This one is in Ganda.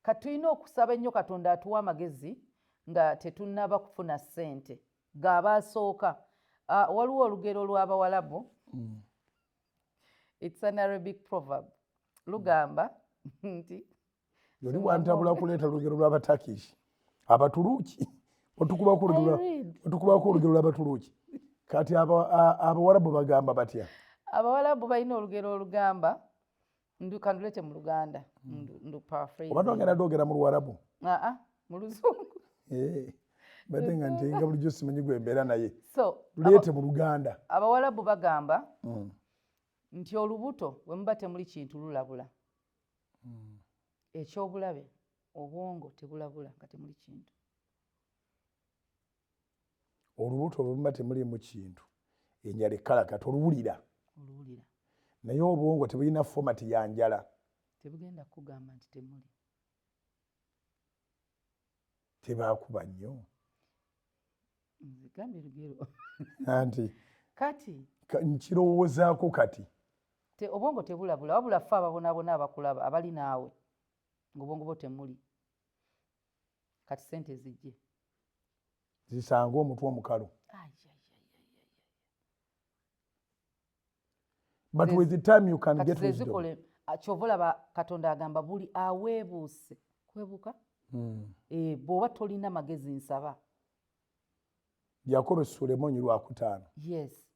katulina okusaba ennyo Katonda atuwa amagezi nga tetunnaba kufuna ssente g'abaasooka. Waliwo olugero lw'Abawalabu. It's an Arabic proverb. Lugamba nti yoli wantabula kuleeta olugero lw'Abatakishi Abatuluki otukubako olugero lw'Abatuluki kati Abawalabu bagamba batya? Abawalabu balina olugero olugamba kandulete mu Luganda ndu paraphrase. Oba tongera dogera mu Luwarabu? Mu Luzungu. Bate nga ntenga bulijjo simanyi gwe mbeera naye. So leete mu Luganda. Abawalabu bagamba nti olubuto bwe muba temuli kintu lulabula. Ekyobulabe obwongo tebulabula nga temuli kintu. Olubuto bwe muba temuli mu kintu enjala ekkalakata oluwulira. Naye obwongo tebulina fomati ya njala. Tebugenda kugamba nti temuli. Tebaakuba nnyo. Nzigambye lugero. Anti kati nkirowoozaako kati. Obwongo tebulabula wabula ffe ababonaabona abakulaba abali naawe ng'obwongo bwo temuli. Kati ssente zijje. Zisanga omutwe omukalu. But with the time you can get wisdom. Kyova olaba Katonda agamba buli aweebuuse kwebuka. Bw'oba tolina magezi nsaba. Yakobo Sulemoni lwakutaano. Yes.